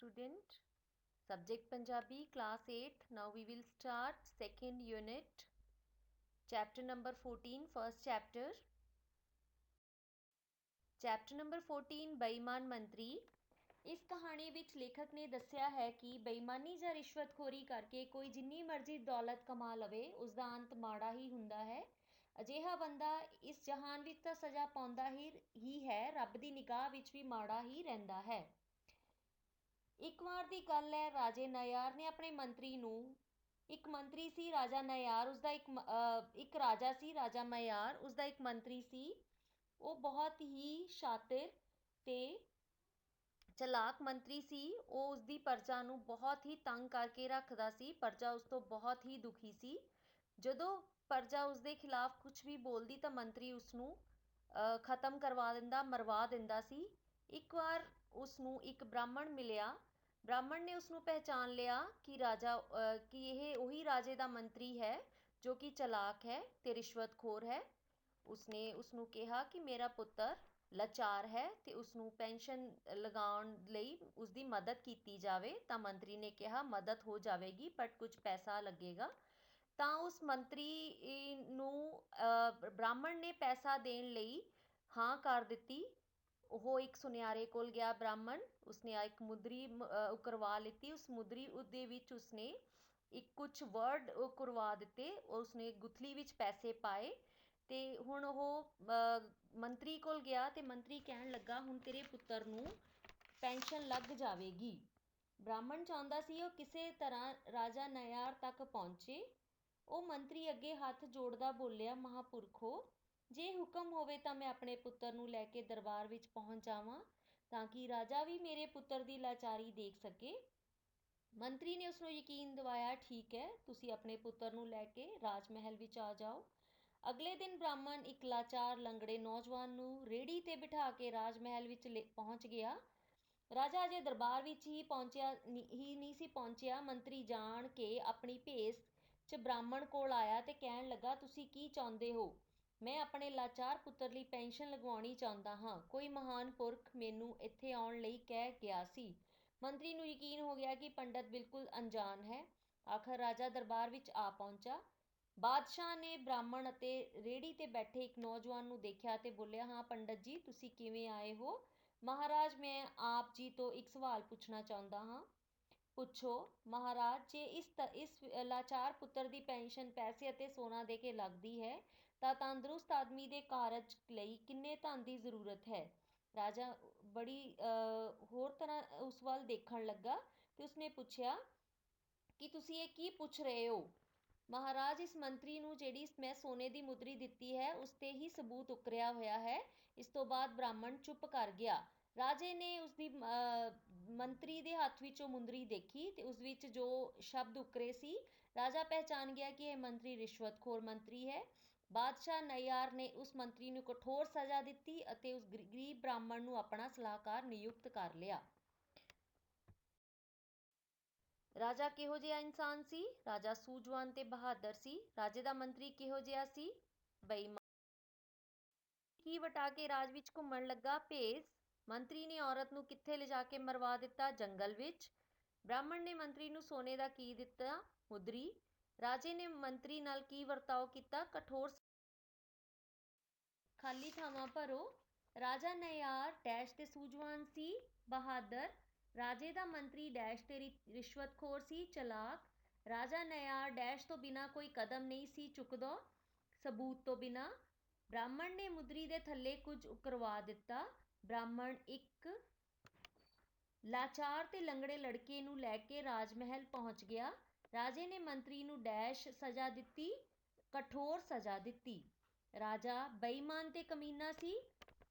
student. Subject Punjabi, class 8th. Now we will start second unit, chapter number 14, first chapter. Chapter number 14, ਬੇਈਮਾਨ ਮੰਤਰੀ। ਇਸ ਕਹਾਣੀ ਵਿੱਚ ਲੇਖਕ ਨੇ ਦੱਸਿਆ ਹੈ ਕਿ ਬੇਈਮਾਨੀ ਜਾਂ ਰਿਸ਼ਵਤਖੋਰੀ ਕਰਕੇ ਕੋਈ ਜਿੰਨੀ ਮਰਜ਼ੀ ਦੌਲਤ ਕਮਾ ਲਵੇ ਉਸ ਦਾ ਅੰਤ ਮਾੜਾ ਹੀ ਹੁੰਦਾ ਹੈ। ਅਜਿਹਾ ਬੰਦਾ ਇਸ ਜਹਾਨ ਵਿੱਚ ਤਾਂ ਸਜ਼ਾ ਪਾਉਂਦਾ ਹੀ ਹੈ, ਰੱਬ ਦੀ ਨਿਗਾਹ ਵਿੱਚ ਵੀ ਮਾੜਾ ਹੀ ਰਹਿੰਦਾ ਹੈ। ਇੱਕ ਵਾਰ ਦੀ ਗੱਲ ਹੈ, ਰਾਜੇ ਨਯਾਰ ਨੇ ਆਪਣੇ ਮੰਤਰੀ ਨੂੰ, ਇੱਕ ਮੰਤਰੀ ਸੀ ਰਾਜਾ ਨਯਾਰ, ਉਸਦਾ ਇੱਕ ਰਾਜਾ ਸੀ ਰਾਜਾ ਮਯਾਰ, ਉਸਦਾ ਇੱਕ ਮੰਤਰੀ ਸੀ। ਉਹ ਬਹੁਤ ਹੀ ਸ਼ਾਤਿਰ ਤੇ ਚਲਾਕ ਮੰਤਰੀ ਸੀ। ਉਹ ਉਸਦੀ ਪ੍ਰਜਾ ਨੂੰ ਬਹੁਤ ਹੀ ਤੰਗ ਕਰਕੇ ਰੱਖਦਾ ਸੀ। ਪ੍ਰਜਾ ਉਸ ਤੋਂ ਬਹੁਤ ਹੀ ਦੁਖੀ ਸੀ। ਜਦੋਂ ਪ੍ਰਜਾ ਉਸਦੇ ਖਿਲਾਫ ਕੁਝ ਵੀ ਬੋਲਦੀ ਤਾਂ ਮੰਤਰੀ ਉਸਨੂੰ ਖਤਮ ਕਰਵਾ ਦਿੰਦਾ, ਮਰਵਾ ਦਿੰਦਾ ਸੀ। ਇੱਕ ਵਾਰ ਉਸਨੂੰ ਇੱਕ ਬ੍ਰਾਹਮਣ ਮਿਲਿਆ। ਬ੍ਰਾਹਮਣ ਨੇ ਉਸਨੂੰ ਪਹਿਚਾਨ ਲਿਆ ਕਿ ਇਹ ਉਹੀ ਰਾਜੇ ਦਾ ਮੰਤਰੀ ਹੈ ਜੋ ਕਿ ਚਲਾਕ ਹੈ ਤੇ ਰਿਸ਼ਵਤਖੋਰ ਹੈ। ਉਸਨੇ ਉਸਨੂੰ ਕਿਹਾ ਕਿ ਮੇਰਾ ਪੁੱਤਰ ਲਾਚਾਰ ਹੈ ਤੇ ਉਸਨੂੰ ਪੈਨਸ਼ਨ ਲਗਾਉਣ ਲਈ ਉਸਦੀ ਮਦਦ ਕੀਤੀ ਜਾਵੇ। ਤਾਂ ਮੰਤਰੀ ਨੇ ਕਿਹਾ ਮਦਦ ਹੋ ਜਾਵੇਗੀ ਬਟ ਕੁਝ ਪੈਸਾ ਲੱਗੇਗਾ। ਤਾਂ ਉਸ ਮੰਤਰੀ ਨੂੰ ਬ੍ਰਾਹਮਣ ਨੇ ਪੈਸਾ ਦੇਣ ਲਈ ਹਾਂ ਕਰ ਦਿੱਤੀ। ਉਹ ਇੱਕ ਸੁਨਿਆਰੇ ਕੋਲ ਗਿਆ ਬ੍ਰਾਹਮਣ, ਉਸਨੇ ਇੱਕ ਮੁੰਦਰੀ ਉਕਰਵਾ ਲਿੱਤੀ। ਉਸ ਮੁੰਦਰੀ ਦੇ ਵਿੱਚ ਉਸਨੇ ਕੁਝ ਵਰਡ ਉਕਰਵਾ ਦਿੱਤੇ। ਉਸਨੇ ਗੁਥਲੀ ਵਿੱਚ ਪੈਸੇ ਪਾਏ ਤੇ ਹੁਣ ਉਹ ਮੰਤਰੀ ਕੋਲ ਗਿਆ ਤੇ ਮੰਤਰੀ ਕਹਿਣ ਲੱਗਾ ਹੁਣ ਤੇਰੇ ਪੁੱਤਰ ਨੂੰ ਪੈਨਸ਼ਨ ਲੱਗ ਜਾਵੇਗੀ। ਬ੍ਰਾਹਮਣ ਚਾਹੁੰਦਾ ਸੀ ਉਹ ਕਿਸੇ ਤਰ੍ਹਾਂ ਰਾਜਾ ਨਯਾਰ ਤੱਕ ਪਹੁੰਚੇ। ਉਹ ਮੰਤਰੀ ਅੱਗੇ ਹੱਥ ਜੋੜਦਾ ਬੋਲਿਆ, ਮਹਾਂਪੁਰਖੋ, ਜੇ ਹੁਕਮ ਹੋਵੇ ਤਾਂ ਮੈਂ ਆਪਣੇ ਪੁੱਤਰ ਨੂੰ ਲੈ ਕੇ ਦਰਬਾਰ ਵਿੱਚ ਪਹੁੰਚ ਜਾਵਾਂ ਤਾਂ ਕਿ ਰਾਜਾ ਵੀ ਮੇਰੇ ਪੁੱਤਰ ਦੀ ਲਾਚਾਰੀ ਦੇਖ ਸਕੇ। ਮੰਤਰੀ ਨੇ ਉਸਨੂੰ ਯਕੀਨ ਦਿਵਾਇਆ, ਠੀਕ ਹੈ, ਤੁਸੀਂ ਆਪਣੇ ਪੁੱਤਰ ਨੂੰ ਲੈ ਕੇ ਰਾਜ ਮਹਿਲ ਵਿੱਚ ਆ ਜਾਓ। ਅਗਲੇ ਦਿਨ ਬ੍ਰਾਹਮਣ ਇੱਕ ਲਾਚਾਰ ਲੰਗੜੇ ਨੌਜਵਾਨ ਨੂੰ ਰੇਹੜੀ ਤੇ ਬਿਠਾ ਕੇ ਰਾਜ ਮਹਿਲ ਵਿੱਚ ਪਹੁੰਚ ਗਿਆ। ਰਾਜਾ ਅਜੇ ਦਰਬਾਰ ਵਿੱਚ ਹੀ ਨਹੀਂ ਸੀ ਪਹੁੰਚਿਆ। ਮੰਤਰੀ ਜਾਣ ਕੇ ਆਪਣੀ ਭੇਸ 'ਚ ਬ੍ਰਾਹਮਣ ਕੋਲ ਆਇਆ ਤੇ ਕਹਿਣ ਲੱਗਾ, ਤੁਸੀਂ ਕੀ ਚਾਹੁੰਦੇ ਹੋ? ਮੈਂ ਆਪਣੇ ਲਾਚਾਰ ਪੁੱਤਰ ਲਈ ਪੈਨਸ਼ਨ ਲਗਵਾਉਣੀ ਚਾਹੁੰਦਾ ਹਾਂ। ਕੋਈ ਮਹਾਨ ਪੁਰਖ ਮੈਨੂੰ ਇੱਥੇ ਆਉਣ ਲਈ ਕਹਿ ਗਿਆ ਸੀ। ਮੰਤਰੀ ਨੂੰ ਯਕੀਨ ਹੋ ਗਿਆ ਕਿ ਪੰਡਤ ਬਿਲਕੁਲ ਅਣਜਾਣ ਹੈ। ਆਖਰ ਰਾਜਾ ਦਰਬਾਰ ਵਿੱਚ ਆ ਪਹੁੰਚਾ। ਬਾਦਸ਼ਾਹ ਨੇ ਬ੍ਰਾਹਮਣ ਅਤੇ ਰੇਹੜੀ ਤੇ ਬੈਠੇ ਇੱਕ ਨੌਜਵਾਨ ਨੂੰ ਦੇਖਿਆ ਤੇ ਬੋਲਿਆ, ਹਾਂ ਪੰਡਤ ਜੀ, ਤੁਸੀਂ ਕਿਵੇਂ ਆਏ ਹੋ? ਮਹਾਰਾਜ, ਮੈਂ ਆਪ ਜੀ ਤੋਂ ਇੱਕ ਸਵਾਲ ਪੁੱਛਣਾ ਚਾਹੁੰਦਾ ਹਾਂ। ਪੁੱਛੋ। ਮਹਾਰਾਜ, ਜੇ ਇਸ ਲਾਚਾਰ ਪੁੱਤਰ ਦੀ ਪੈਨਸ਼ਨ ਪੈਸੇ ਅਤੇ ਸੋਨਾ ਦੇ ਕੇ ਲੱਗਦੀ ਹੈ ਤਾਂ ਤੰਦਰੁਸਤ ਆਦਮੀ ਦੇ ਕਾਰਜ ਲਈ ਕਿੰਨੇ ਧਨ ਦੀ ਜ਼ਰੂਰਤ ਹੈ? ਰਾਜਾ ਬੜੀ ਹੋਰ ਤਰ੍ਹਾਂ ਉਸ ਵੱਲ ਦੇਖਣ ਲੱਗਾ ਤੇ ਉਸਨੇ ਪੁੱਛਿਆ ਕਿ ਤੁਸੀਂ ਇਹ ਕੀ ਪੁੱਛ ਰਹੇ ਹੋ? ਮਹਾਰਾਜ, ਇਸ ਮੰਤਰੀ ਨੂੰ ਜਿਹੜੀ ਮੈਂ ਸੋਨੇ ਦੀ ਮੁੰਦਰੀ ਦਿੱਤੀ ਹੈ ਉਸ ਤੇ ਹੀ ਸਬੂਤ ਉਕਰਿਆ ਹੋਇਆ ਹੈ। ਇਸ ਤੋਂ ਬਾਅਦ ਬ੍ਰਾਹਮਣ ਚੁੱਪ ਕਰ ਗਿਆ। ਰਾਜੇ ਨੇ ਉਸਦੀ ਮੰਤਰੀ ਦੇ ਹੱਥ ਵਿੱਚ ਉਹ ਮੁੰਦਰੀ ਦੇਖੀ ਤੇ ਉਸ ਵਿੱਚ ਜੋ ਸ਼ਬਦ ਉਕਰੇ ਸੀ, ਰਾਜਾ ਪਹਿਚਾਨ ਗਿਆ ਕਿ ਇਹ ਮੰਤਰੀ ਰਿਸ਼ਵਤਖੋਰ ਮੰਤਰੀ ਹੈ। ਬਾਦਸ਼ਾਹ ਨਯਾਰ ਨੇ ਉਸ ਮੰਤਰੀ ਨੂੰ ਕਠੋਰ ਸਜ਼ਾ ਦਿੱਤੀ ਅਤੇ ਉਸ ਗਰੀਬ ਬ੍ਰਾਹਮਣ ਨੂੰ ਆਪਣਾ ਸਲਾਹਕਾਰ ਨਿਯੁਕਤ ਕਰ ਲਿਆ। ਰਾਜਾ ਕਿਹੋ ਜਿਹਾ ਇਨਸਾਨ ਸੀ? ਰਾਜਾ ਸੂਝਵਾਨ ਤੇ ਬਹਾਦਰ ਸੀ। ਰਾਜੇ ਦਾ ਮੰਤਰੀ ਕਿਹੋ ਜਿਹਾ ਸੀ? ਬੇਈਮਾਨ। ਕੀ ਵਟਾ ਕੇ ਰਾਜ ਵਿੱਚ ਘੁੰਮਣ ਲੱਗਾ? ਭੇਸ। ਮੰਤਰੀ ਨੇ ਔਰਤ ਨੂੰ ਕਿੱਥੇ ਲਿਜਾ ਕੇ ਮਰਵਾ ਦਿੱਤਾ? ਜੰਗਲ ਵਿੱਚ। ਬ੍ਰਾਹਮਣ ਨੇ ਮੰਤਰੀ ਨੂੰ ਸੋਨੇ ਦਾ ਕੀ ਦਿੱਤਾ? ਮੁੰਦਰੀ। ਰਾਜੇ ਨੇ ਮੰਤਰੀ ਨਾਲ ਕੀ ਵਰਤਾਓ ਕੀਤਾ? ਕਠੋਰ। ਖਾਲੀ ਥਾਵਾਂ ਭਰੋ। ਰਾਜਾ ਨਯਾਰ ਡੈਸ਼ ਤੇ ਸੂਝਵਾਨ ਸੀ, ਬਹਾਦਰ। ਰਾਜੇ ਦਾ ਮੰਤਰੀ ਡੈਸ਼ ਤੇ ਰਿਸ਼ਵਤਖੋਰ ਸੀ, ਚਲਾਕ। ਰਾਜਾ ਨਯਾਰ ਡੈਸ਼ ਤੋਂ ਬਿਨਾਂ ਕੋਈ ਕਦਮ ਨਹੀਂ ਸੀ ਚੁੱਕਦਾ, ਸਬੂਤ ਤੋਂ ਬਿਨਾਂ। ਬ੍ਰਾਹਮਣ ਨੇ ਮੁੰਦਰੀ ਦੇ ਥੱਲੇ ਕੁਝ ਉਕਰਵਾ ਦਿੱਤਾ। ਬ੍ਰਾਹਮਣ ਇੱਕ ਲਾਚਾਰ ਤੇ ਲੰਗੜੇ ਲੜਕੇ ਨੂੰ ਲੈ ਕੇ ਰਾਜ ਮਹਿਲ ਪਹੁੰਚ ਗਿਆ। ਰਾਜੇ ਨੇ ਮੰਤਰੀ ਨੂੰ ਡੈਸ਼ ਸਜ਼ਾ ਦਿੱਤੀ, ਕਠੋਰ ਸਜ਼ਾ ਦਿੱਤੀ। ਰਾਜਾ ਬੇਈਮਾਨ ਤੇ ਕਮੀਨਾ ਸੀ,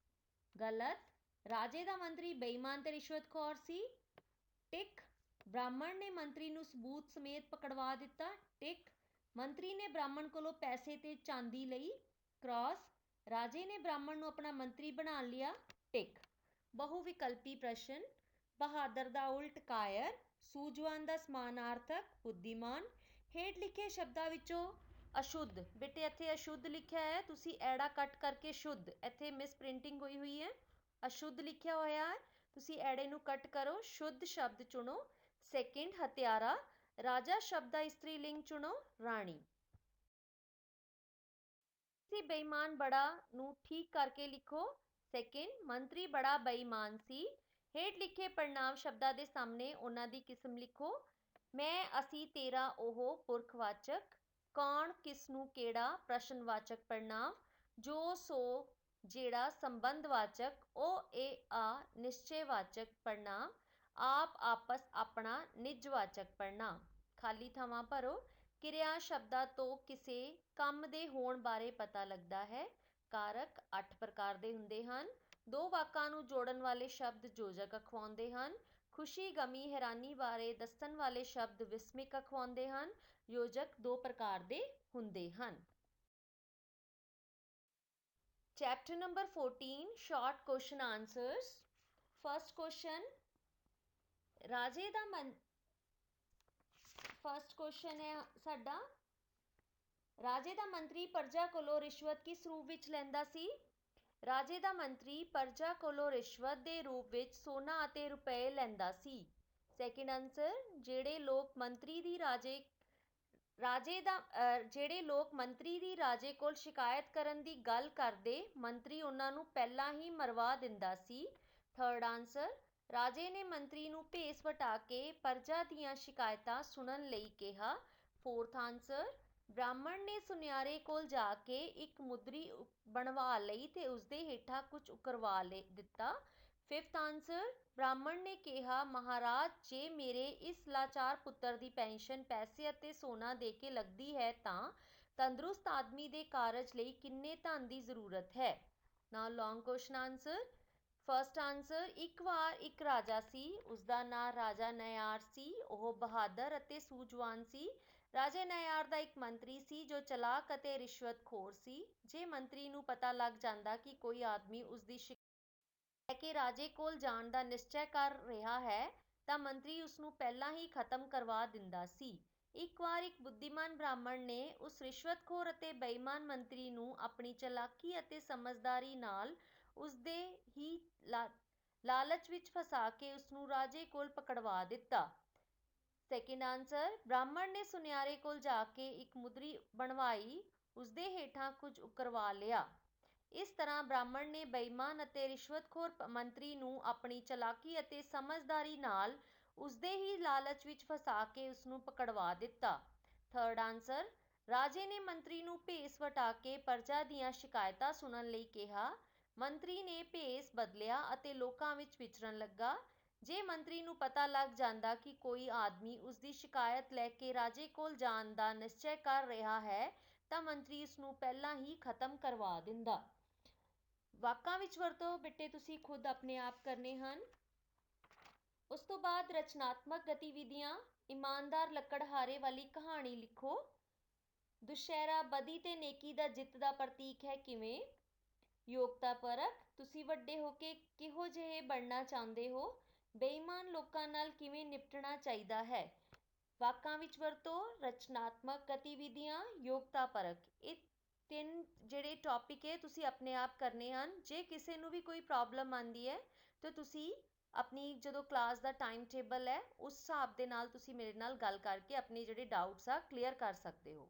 ਗਲਤ। ਰਾਜੇ ਦਾ ਮੰਤਰੀ ਬੇਈਮਾਨ ਤੇ ਰਿਸ਼ਵਤਖੋਰ ਸੀ, ਟਿਕ। ਬ੍ਰਾਹਮਣ ਨੇ ਮੰਤਰੀ ਨੂੰ ਸਬੂਤ ਸਮੇਤ ਪਕੜਵਾ ਦਿੱਤਾ, ਟਿਕ। ਮੰਤਰੀ ਨੇ ਬ੍ਰਾਹਮਣ ਕੋਲੋਂ ਪੈਸੇ ਤੇ ਚਾਂਦੀ ਲਈ, ਕ੍ਰਾਸ। ਰਾਜੇ ਨੇ ਬ੍ਰਾਹਮਣ ਨੂੰ ਆਪਣਾ ਮੰਤਰੀ ਬਣਾ ਲਿਆ, ਟਿਕ। ਬਹੁ ਵਿਕਲਪੀ ਪ੍ਰਸ਼ਨ। ਬਹਾਦਰ ਦਾ ਉਲਟ ਕਾਇਰ, ਸੂਝਵਾਨ ਦਾ ਸਮਾਨਾਰਥਕ ਬੁੱਧੀਮਾਨ। ਹੇਠ ਲਿਖੇ ਸ਼ਬਦਾਂ ਵਿੱਚੋਂ ਅਸ਼ੁੱਧ, ਬੇਟੇ ਇੱਥੇ ਅਸ਼ੁੱਧ ਲਿਖਿਆ ਹੈ, ਤੁਸੀਂ ਐੜਾ ਕੱਟ ਕਰਕੇ ਸ਼ੁੱਧ, ਇੱਥੇ ਮਿਸ ਪ੍ਰਿੰਟਿੰਗ ਹੋਈ ਹੈ। ਅਸ਼ੁੱਧ ਲਿਖਿਆ ਹੋਇਆ ਹੈ ਤੁਸੀਂ ਐੜੇ ਨੂੰ ਕੱਟ ਕਰੋ, ਸ਼ੁੱਧ ਸ਼ਬਦ ਚੁਣੋ। ਸੈਕਿੰਡ, ਹਥਿਆਰਾ। ਰਾਜਾ ਸ਼ਬਦ ਦਾ ਇਸਤਰੀ ਲਿੰਗ ਚੁਣੋ, ਰਾਣੀ। ਸੀ ਬੇਈਮਾਨ ਬੜਾ ਨੂੰ ਠੀਕ ਕਰਕੇ ਲਿਖੋ। ਸੈਕਿੰਡ, ਮੰਤਰੀ ਬੜਾ ਬੇਈਮਾਨ ਸੀ। ਹੇਠ ਲਿਖੇ ਪੜਨਾਂਵ ਸ਼ਬਦਾਂ ਦੇ ਸਾਹਮਣੇ ਉਹਨਾਂ ਦੀ ਕਿਸਮ ਲਿਖੋ। ਮੈਂ, ਅਸੀਂ, ਤੇਰਾ, ਉਹ ਪੁਰਖਵਾਚਕ। ਕੌਣ, ਕਿਸ ਨੂੰ, ਕਿਹੜਾ ਪ੍ਰਸ਼ਨਵਾਚਕ ਪੜਨਾਂਵ। ਜੋ, ਸੋ, ਜਿਹੜਾ ਸੰਬੰਧਵਾਚਕ। ਉਹ, ਇਹ, ਆ ਨਿਸ਼ਚੈਵਾਚਕ ਪੜਨਾਂਵ। ਆਪ, ਆਪਸ, ਆਪਣਾ ਨਿਜਵਾਚਕ ਪੜਨਾਂਵ। ਖਾਲੀ ਥਾਵਾਂ ਭਰੋ। ਕਿਰਿਆ ਸ਼ਬਦਾਂ ਤੋਂ ਕਿਸੇ ਕੰਮ ਦੇ ਹੋਣ ਬਾਰੇ ਪਤਾ ਲੱਗਦਾ ਹੈ। ਕਾਰਕ 8 ਪ੍ਰਕਾਰ ਦੇ ਹੁੰਦੇ ਹਨ। ਦੋ ਵਾਕਾਂ ਨੂੰ ਜੋੜਨ ਵਾਲੇ ਸ਼ਬਦ ਯੋਜਕ ਅਖਵਾਉਂਦੇ ਹਨ। ਖੁਸ਼ੀ, ਗਮੀ, ਹੈਰਾਨੀ ਬਾਰੇ ਦੱਸਣ ਵਾਲੇ ਸ਼ਬਦ ਵਿਸਮਿਕ ਅਖਵਾਉਂਦੇ ਹਨ। ਯੋਜਕ 2 ਪ੍ਰਕਾਰ ਦੇ ਹੁੰਦੇ ਹਨ। Chapter number 14, short question answers. First question, ਰਾਜੇ ਦਾ ਫਸਟ ਕੁਐਸਚਨ ਹੈ ਸਾਡਾ, ਰਾਜੇ ਦਾ ਮੰਤਰੀ ਪਰਜਾ ਕੋਲੋਂ ਰਿਸ਼ਵਤ ਕਿਸ ਰੂਪ ਵਿੱਚ ਲੈਂਦਾ ਸੀ? ਰਾਜੇ ਦਾ ਮੰਤਰੀ ਪਰਜਾ ਕੋਲੋਂ ਰਿਸ਼ਵਤ ਦੇ ਰੂਪ ਵਿੱਚ ਸੋਨਾ ਅਤੇ ਰੁਪਏ ਲੈਂਦਾ ਸੀ। ਸੈਕਿੰਡ ਆਨਸਰ, ਜਿਹੜੇ ਲੋਕ ਮੰਤਰੀ ਦੀ ਰਾਜੇ ਕੋਲ ਸ਼ਿਕਾਇਤ ਕਰਨ ਦੀ ਗੱਲ ਕਰਦੇ, ਮੰਤਰੀ ਉਹਨਾਂ ਨੂੰ ਪਹਿਲਾਂ ਹੀ ਮਰਵਾ ਦਿੰਦਾ ਸੀ। ਥਰਡ ਆਨਸਰ, ਰਾਜੇ ਨੇ ਮੰਤਰੀ ਨੂੰ ਭੇਸ ਵਟਾ ਕੇ ਪਰਜਾ ਦੀਆਂ ਸ਼ਿਕਾਇਤਾਂ ਸੁਣਨ ਲਈ ਕਿਹਾ। ਫੋਰਥ ਆਨਸਰ, ਬ੍ਰਾਹਮਣ ਨੇ ਸੁਨਿਆਰੇ ਕੋਲ ਜਾ ਕੇ ਇੱਕ ਮੁੰਦਰੀ ਬਣਵਾ ਲਈ ਤੇ ਉਸਦੇ ਹੇਠਾਂ ਕੁਝ ਉਕਰਵਾ ਦਿੱਤਾ। ਫਿਫਥ ਆਨਸਰ, ਬ੍ਰਾਹਮਣ ਨੇ ਕਿਹਾ, ਮਹਾਰਾਜ, ਜੇ ਮੇਰੇ ਇਸ ਲਾਚਾਰ ਪੁੱਤਰ ਦੀ ਪੈਨਸ਼ਨ ਪੈਸੇ ਅਤੇ ਸੋਨਾ ਦੇ ਕੇ ਲੱਗਦੀ ਹੈ ਤਾਂ ਤੰਦਰੁਸਤ ਆਦਮੀ ਦੇ ਕਾਰਜ ਲਈ ਕਿੰਨੇ ਧਨ ਦੀ ਜ਼ਰੂਰਤ ਹੈ? ਨਾਓ ਲੌਂਗ ਕੁਐਸਚਨ ਆਨਸਰ। ਫਸਟ ਆਨਸਰ, ਇੱਕ ਵਾਰ ਇੱਕ ਰਾਜਾ ਸੀ, ਉਸਦਾ ਨਾਂ ਰਾਜਾ ਨਯਾਰ ਸੀ। ਉਹ ਬਹਾਦਰ ਅਤੇ ਸੂਝਵਾਨ ਸੀ। ਰਾਜੇ ਨਯਾਰ ਦਾ ਇੱਕ ਮੰਤਰੀ ਸੀ ਜੋ ਚਲਾਕ ਅਤੇ ਰਿਸ਼ਵਤਖੋਰ ਸੀ। ਜੇ ਮੰਤਰੀ ਨੂੰ ਪਤਾ ਲੱਗ ਜਾਂਦਾ ਕਿ ਕੋਈ ਆਦਮੀ ਉਸਦੀ ਸ਼ਿਕਾਇਤ ਲੈ ਕੇ ਰਾਜੇ ਕੋਲ ਜਾਣ ਦਾ ਨਿਸ਼ਚੈ ਕਰ ਰਿਹਾ ਹੈ ਤਾਂ ਮੰਤਰੀ ਉਸਨੂੰ ਪਹਿਲਾਂ ਹੀ ਖਤਮ ਕਰਵਾ ਦਿੰਦਾ ਸੀ। ਇੱਕ ਵਾਰ ਇੱਕ ਬੁੱਧੀਮਾਨ ਬ੍ਰਾਹਮਣ ਨੇ ਉਸ ਰਿਸ਼ਵਤਖੋਰ ਅਤੇ ਬੇਈਮਾਨ ਮੰਤਰੀ ਨੂੰ ਆਪਣੀ ਚਾਲਾਕੀ ਅਤੇ ਸਮਝਦਾਰੀ ਨਾਲ ਉਸਦੇ ਹੀ ਲਾਲਚ ਵਿੱਚ ਫਸਾ ਕੇ ਉਸਨੂੰ ਰਾਜੇ ਕੋਲ ਪਕੜਵਾ ਦਿੱਤਾ। ਸੈਕਿੰਡ ਆਨਸਰ, ਬ੍ਰਾਹਮਣ ਨੇ ਸੁਨਿਆਰੇ ਕੋਲ ਜਾ ਕੇ ਇੱਕ ਮੁੰਦਰੀ ਬਣਵਾਈ, ਉਸਦੇ ਹੇਠਾਂ ਕੁਝ ਉਕਰਵਾ ਲਿਆ। ਇਸ ਤਰ੍ਹਾਂ ਬ੍ਰਾਹਮਣ ਨੇ ਬੇਈਮਾਨ ਅਤੇ ਰਿਸ਼ਵਤਖੋਰ ਮੰਤਰੀ ਨੂੰ ਆਪਣੀ ਚਾਲਾਕੀ ਅਤੇ ਸਮਝਦਾਰੀ ਨਾਲ ਉਸਦੇ ਹੀ ਲਾਲਚ ਵਿੱਚ ਫਸਾ ਕੇ ਉਸਨੂੰ ਪਕੜਵਾ ਦਿੱਤਾ। ਥਰਡ ਆਨਸਰ, ਰਾਜੇ ਨੇ ਮੰਤਰੀ ਨੂੰ ਭੇਸ ਵਟਾ ਕੇ ਪਰਜਾ ਦੀਆਂ ਸ਼ਿਕਾਇਤਾਂ ਸੁਣਨ ਲਈ ਕਿਹਾ। ਮੰਤਰੀ ਨੇ ਭੇਸ ਬਦਲਿਆ ਅਤੇ ਲੋਕਾਂ ਵਿੱਚ ਵਿਚਰਨ ਲੱਗਾ। ਜੇ ਮੰਤਰੀ ਨੂੰ ਪਤਾ ਲੱਗ ਜਾਂਦਾ ਕਿ ਕੋਈ ਆਦਮੀ ਉਸਦੀ ਸ਼ਿਕਾਇਤ ਲੈ ਕੇ ਰਾਜੇ ਕੋਲ ਜਾਣ ਦਾ ਨਿਸ਼ਚੈ ਕਰ ਰਿਹਾ ਹੈ ਤਾਂ ਮੰਤਰੀ ਉਸਨੂੰ ਪਹਿਲਾਂ ਹੀ ਖਤਮ ਕਰਵਾ ਦਿੰਦਾ। ਵਾਕਾਂ ਵਿੱਚ ਵਰਤੋ ਬੇਟੇ, ਤੁਸੀਂ ਖੁਦ ਆਪਣੇ ਆਪ ਕਰਨੇ ਹਨ। ਉਸ ਤੋਂ ਬਾਅਦ ਰਚਨਾਤਮਕ ਗਤੀਵਿਧੀਆਂ। ਇਮਾਨਦਾਰ ਲੱਕੜਹਾਰੇ ਵਾਲੀ ਕਹਾਣੀ ਲਿਖੋ। ਦੁਸ਼ਹਿਰਾ ਬਦੀ ਤੇ ਨੇਕੀ ਦਾ ਜਿੱਤ ਦਾ ਪ੍ਰਤੀਕ ਹੈ, ਕਿਵੇਂ? ਯੋਗਤਾ ਪਰਖ, ਤੁਸੀਂ ਵੱਡੇ ਹੋ ਕੇ ਕਿਹੋ ਜਿਹੇ ਬਣਨਾ ਚਾਹੁੰਦੇ ਹੋ? ਬੇਈਮਾਨ ਲੋਕਾਂ ਨਾਲ ਕਿਵੇਂ ਨਿਪਟਣਾ ਚਾਹੀਦਾ ਹੈ? ਵਾਕਾਂ ਵਿੱਚ ਵਰਤੋ ਰਚਨਾਤਮਕ ਗਤੀਵਿਧੀਆਂ, ਯੋਗਤਾ ਪਰਖ। ਇਹ 3 ਜਿਹੜੇ ਟੌਪਿਕ ਹੈ ਤੁਸੀਂ ਆਪਣੇ ਆਪ ਕਰਨੇ ਹਨ। ਜੇ ਕਿਸੇ ਨੂੰ ਵੀ ਕੋਈ ਪ੍ਰੋਬਲਮ ਆਉਂਦੀ ਹੈ ਤਾਂ ਤੁਸੀਂ ਆਪਣੀ ਜਦੋਂ ਕਲਾਸ ਦਾ ਟਾਈਮ ਟੇਬਲ ਹੈ ਉਸ ਹਿਸਾਬ ਦੇ ਨਾਲ ਤੁਸੀਂ ਮੇਰੇ ਨਾਲ ਗੱਲ ਕਰਕੇ ਆਪਣੇ ਜਿਹੜੇ ਡਾਊਟਸ ਆ ਕਲੀਅਰ ਕਰ ਸਕਦੇ ਹੋ।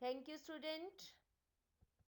Thank you student.